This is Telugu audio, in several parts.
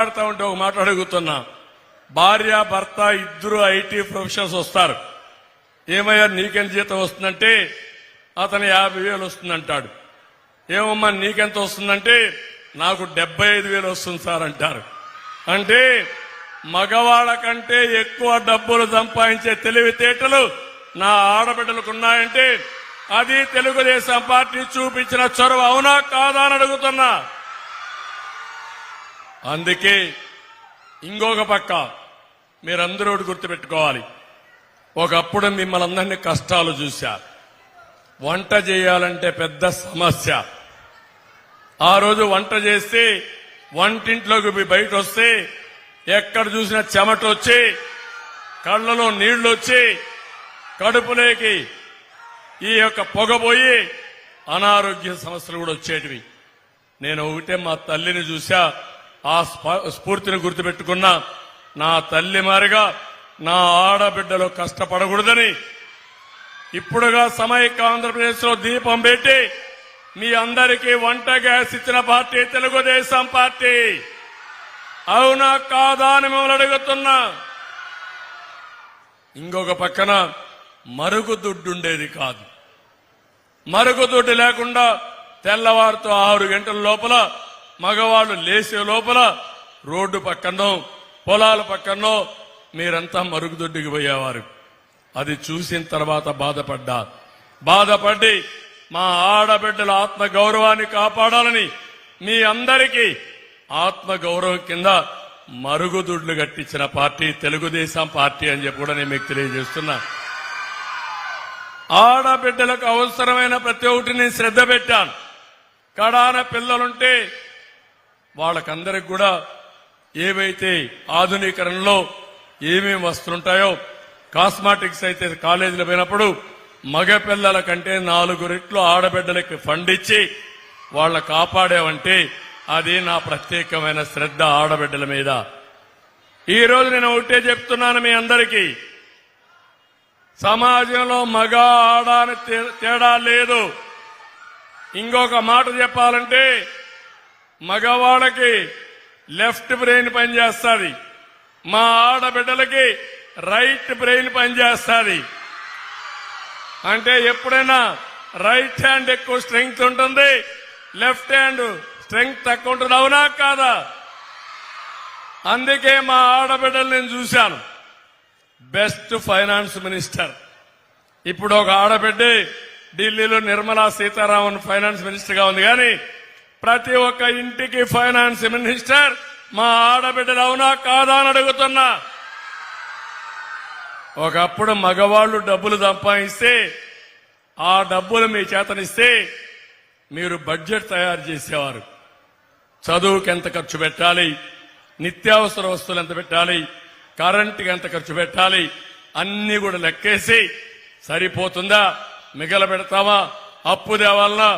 మాట్లాడుతూ ఉంటే ఒక మాట అడుగుతున్నా. భార్య భర్త ఇద్దరు ఐటీ ప్రొఫెషనల్స్ వస్తారు. ఏమయ్యా నీకెంత జీతం వస్తుందంటే అతను 50,000 వస్తుందంటాడు. ఏమమ్మా నీకెంత వస్తుందంటే నాకు 75,000 వస్తుంది సార్ అంటారు. అంటే మగవాళ్ళ కంటే ఎక్కువ డబ్బులు సంపాదించే తెలివితేటలు నా ఆడబిడ్డలకు ఉన్నాయంటే అది తెలుగుదేశం పార్టీ చూపించిన చొరవ అవునా కాదా అని అడుగుతున్నా. అందుకే ఇంకొక పక్క మీరందరూ గుర్తుపెట్టుకోవాలి. ఒకప్పుడు మిమ్మల్ని అందరినీ కష్టాలు చూశారు. వంట చేయాలంటే పెద్ద సమస్య. ఆ రోజు వంట చేస్తే వంటింట్లోకి బయట వస్తే ఎక్కడ చూసినా చెమట వచ్చి కళ్ళలో నీళ్లు వచ్చి కడుపులోకి ఈ యొక్క పొగబోయి అనారోగ్య సమస్యలు కూడా వచ్చేటివి. నేను ఒకటే మా తల్లిని చూశా. ఆ స్ఫూర్తిని గుర్తుపెట్టుకున్నా. నా తల్లి మారిగా నా ఆడబిడ్డలు కష్టపడకూడదని ఇప్పుడుగా సమైక్య ఆంధ్రప్రదేశ్ లో దీపం పెట్టి మీ అందరికీ వంట గ్యాస్ ఇచ్చిన పార్టీ తెలుగుదేశం పార్టీ. అవునా కాదా అని మిమ్మల్ని అడుగుతున్నా. ఇంకొక పక్కన మరుగుదొడ్డుండేది కాదు. మరుగుదొడ్డు లేకుండా తెల్లవారుతో 6 గంటల లోపల మగవాళ్లు లేచే లోపల రోడ్డు పక్కనో పొలాల పక్కనో మీరంతా మరుగుదొడ్డికి పోయేవారు. అది చూసిన తర్వాత బాధపడి మా ఆడబిడ్డల ఆత్మ గౌరవాన్ని కాపాడాలని మీ అందరికీ ఆత్మ గౌరవం కింద మరుగుదొడ్లు కట్టించిన పార్టీ తెలుగుదేశం పార్టీ అని చెప్పి కూడా నేను మీకు తెలియజేస్తున్నా. ఆడబిడ్డలకు అవసరమైన ప్రతి ఒక్కటి నేను శ్రద్ధ పెట్టాను. కడాన పిల్లలుంటే వాళ్ళకందరికి కూడా ఏవైతే ఆధునీకరణలో ఏమేమి వస్తుంటాయో కాస్మాటిక్స్ అయితే కాలేజీలో పోయినప్పుడు మగ పిల్లల కంటే 4 రెట్లు ఆడబిడ్డలకి ఫండ్ ఇచ్చి వాళ్ళ కాపాడేవంటే అది నా ప్రత్యేకమైన శ్రద్ధ ఆడబిడ్డల మీద. ఈ రోజు నేను ఒకటే చెప్తున్నాను మీ అందరికీ, సమాజంలో మగ ఆడ అని తేడా లేదు. ఇంకొక మాట చెప్పాలంటే మగవాళ్ళకి లెఫ్ట్ బ్రెయిన్ పనిచేస్తుంది, మా ఆడబిడ్డలకి రైట్ బ్రెయిన్ పనిచేస్తుంది. అంటే ఎప్పుడైనా రైట్ హ్యాండ్ ఎక్కువ స్ట్రెంగ్త్ ఉంటుంది, లెఫ్ట్ హ్యాండ్ స్ట్రెంగ్త్ తక్కువ ఉంటుంది. అవునా కాదా? అందుకే మా ఆడబిడ్డలు నేను చూశాను. బెస్ట్ ఫైనాన్స్ మినిస్టర్ ఇప్పుడు ఒక ఆడబిడ్డ ఢిల్లీలో నిర్మలా సీతారామన్ ఫైనాన్స్ మినిస్టర్ గా ఉంది. కానీ ప్రతి ఒక్క ఇంటికి ఫైనాన్స్ మినిస్టర్ మా ఆడబిడ్డలు. అవునా కాదా అని అడుగుతున్నా. ఒకప్పుడు మగవాళ్లు డబ్బులు సంపాదిస్తే ఆ డబ్బులు మీ చేతనిస్తే మీరు బడ్జెట్ తయారు చేసేవారు. చదువుకి ఎంత ఖర్చు పెట్టాలి, నిత్యావసర వస్తువులు ఎంత పెట్టాలి, కరెంటుకి ఎంత ఖర్చు పెట్టాలి అన్ని కూడా లెక్కేసి సరిపోతుందా, మిగల పెడతామా, అప్పు తేవాలనా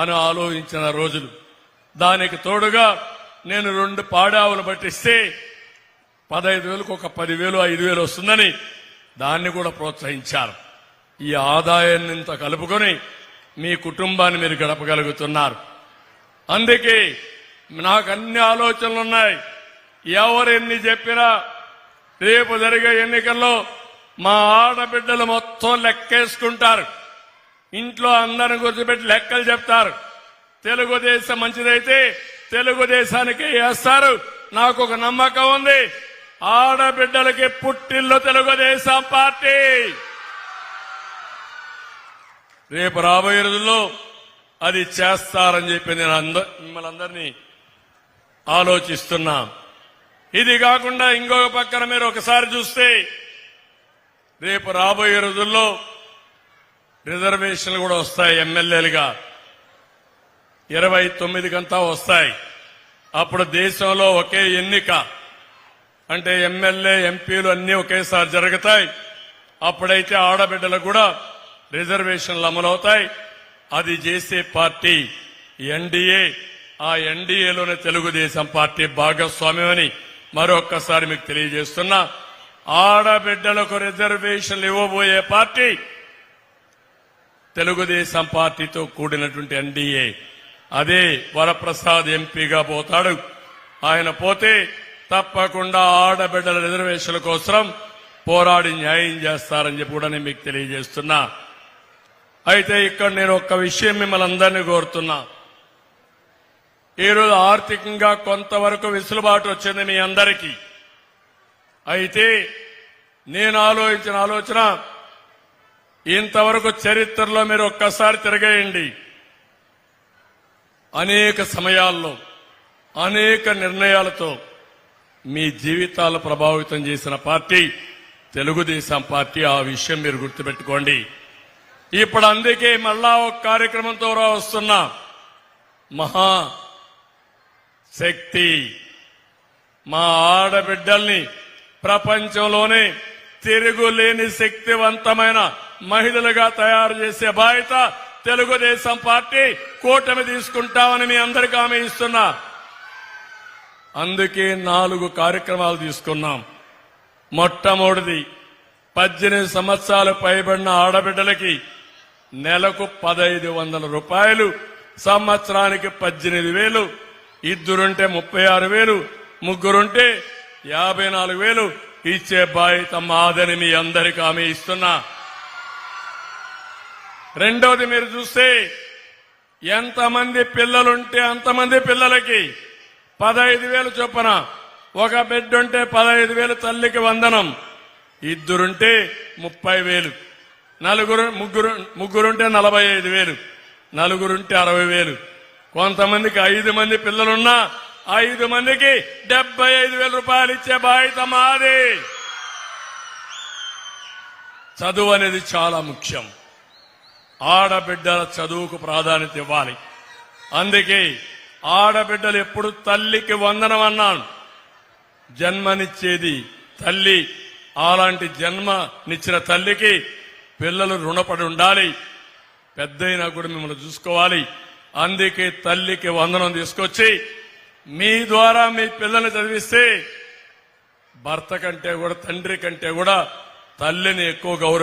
అని ఆలోచించిన రోజులు. దానికి తోడుగా నేను 2 పాడావులు పట్టిస్తే 15,000కు ఒక 10,000 5,000 వస్తుందని దాన్ని కూడా ప్రోత్సహించారు. ఈ ఆదాయాన్ని ఇంత కలుపుకొని మీ కుటుంబాన్ని మీరు గడపగలుగుతున్నారు. అందుకే నాకు అన్ని ఆలోచనలున్నాయి. ఎవరు ఎన్ని చెప్పినా రేపు జరిగే ఎన్నికల్లో మా ఆడబిడ్డలు మొత్తం లెక్కేసుకుంటారు. ఇంట్లో అందరిని కూర్చోబెట్టి లెక్కలు చెప్తారు. తెలుగుదేశం మంచిదైతే తెలుగుదేశానికి వేస్తారు. నాకు ఒక నమ్మకం ఉంది, ఆడబిడ్డలకి పుట్టిల్లు తెలుగుదేశం పార్టీ. రేపు రాబోయే రోజుల్లో అది చేస్తారని చెప్పి నేను మిమ్మల్ని అందరినీ ఆలోచిస్తున్నా. ఇది కాకుండా ఇంకొక పక్కన మీరు ఒకసారి చూస్తే రేపు రాబోయే రోజుల్లో రిజర్వేషన్లు కూడా వస్తాయి. ఎమ్మెల్యేలుగా 29కంతా వస్తాయి. అప్పుడు దేశంలో ఒకే ఎన్నిక అంటే ఎమ్మెల్యే ఎంపీలు అన్ని ఒకేసారి జరుగుతాయి. అప్పుడైతే ఆడబిడ్డలకు కూడా రిజర్వేషన్లు అమలవుతాయి. అది చేసే పార్టీ ఎన్డీఏ. ఆ ఎన్డీఏలోనే తెలుగుదేశం పార్టీ భాగస్వామ్యమని మరొక్కసారి మీకు తెలియజేస్తున్నా. ఆడబిడ్డలకు రిజర్వేషన్లు ఇవ్వబోయే పార్టీ తెలుగుదేశం పార్టీతో కూడినటువంటి ఎన్డీఏ. అదే వరప్రసాద్ ఎంపీగా పోతాడు. ఆయన పోతే తప్పకుండా ఆడబిడ్డల రిజర్వేషన్ల కోసం పోరాడి న్యాయం చేస్తారని చెప్పి కూడా నేను మీకు తెలియజేస్తున్నా. అయితే ఇక్కడ నేను ఒక్క విషయం మిమ్మల్ని అందరినీ కోరుతున్నా. ఈరోజు ఆర్థికంగా కొంతవరకు వెసులుబాటు వచ్చింది మీ అందరికీ. అయితే నేను ఆలోచించిన ఆలోచన, ఇంతవరకు చరిత్రలో మీరు ఒక్కసారి తిరగేయండి. అనేక సమయాల్లో అనేక నిర్ణయాలతో మీ జీవితాలు ప్రభావితం చేసిన పార్టీ తెలుగుదేశం పార్టీ. ఆ విషయం మీరు గుర్తుపెట్టుకోండి. ఇప్పుడు అందుకే మళ్ళా ఒక కార్యక్రమంతో వస్తున్నా. మహా శక్తి, మా ఆడబిడ్డల్ని ప్రపంచంలోనే తిరుగులేని శక్తివంతమైన మహిళలుగా తయారు చేసే బాధ్యత తెలుగుదేశం పార్టీ కూటమి తీసుకుంటామని మీ అందరికీ హామీ ఇస్తున్నా. అందుకే 4 కార్యక్రమాలు తీసుకున్నాం. మొట్టమొదటిది 18 సంవత్సరాలు పైబడిన ఆడబిడ్డలకి నెలకు 1,500 రూపాయలు, సంవత్సరానికి 18,000, ఇద్దరుంటే 36,000, ముగ్గురుంటే 54,000 ఇచ్చే బాధ్యత మాదని మీ అందరికీ హామీ ఇస్తున్నా. రెండోది, మీరు చూస్తే ఎంతమంది పిల్లలుంటే అంతమంది పిల్లలకి 15,000 చొప్పున, ఒక బిడ్డ ఉంటే 15,000 తల్లికి వందనం, ఇద్దరుంటే 30,000, ముగ్గురుంటే 45,000, నలుగురుంటే 60,000, కొంతమందికి 5 మంది పిల్లలున్నా 5 మందికి 75,000 రూపాయలు ఇచ్చే బాధ్యత మాది. చదువు అనేది చాలా ముఖ్యం. ఆడబిడ్డల చదువుకు ప్రాధాన్యత ఇవ్వాలి. అందుకే ఆడబిడ్డలు ఎప్పుడు తల్లికి వందనం అన్నాను. జన్మనిచ్చేది తల్లి. అలాంటి జన్మనిచ్చిన తల్లికి పిల్లలు రుణపడి ఉండాలి. పెద్దయినా కూడా మిమ్మల్ని చూసుకోవాలి. అందుకే తల్లికి వందనం తీసుకొచ్చి మీ ద్వారా మీ పిల్లల్ని చదివిస్తే భర్త కంటే కూడా, తండ్రి కంటే కూడా తల్లిని ఎక్కువ గౌరవం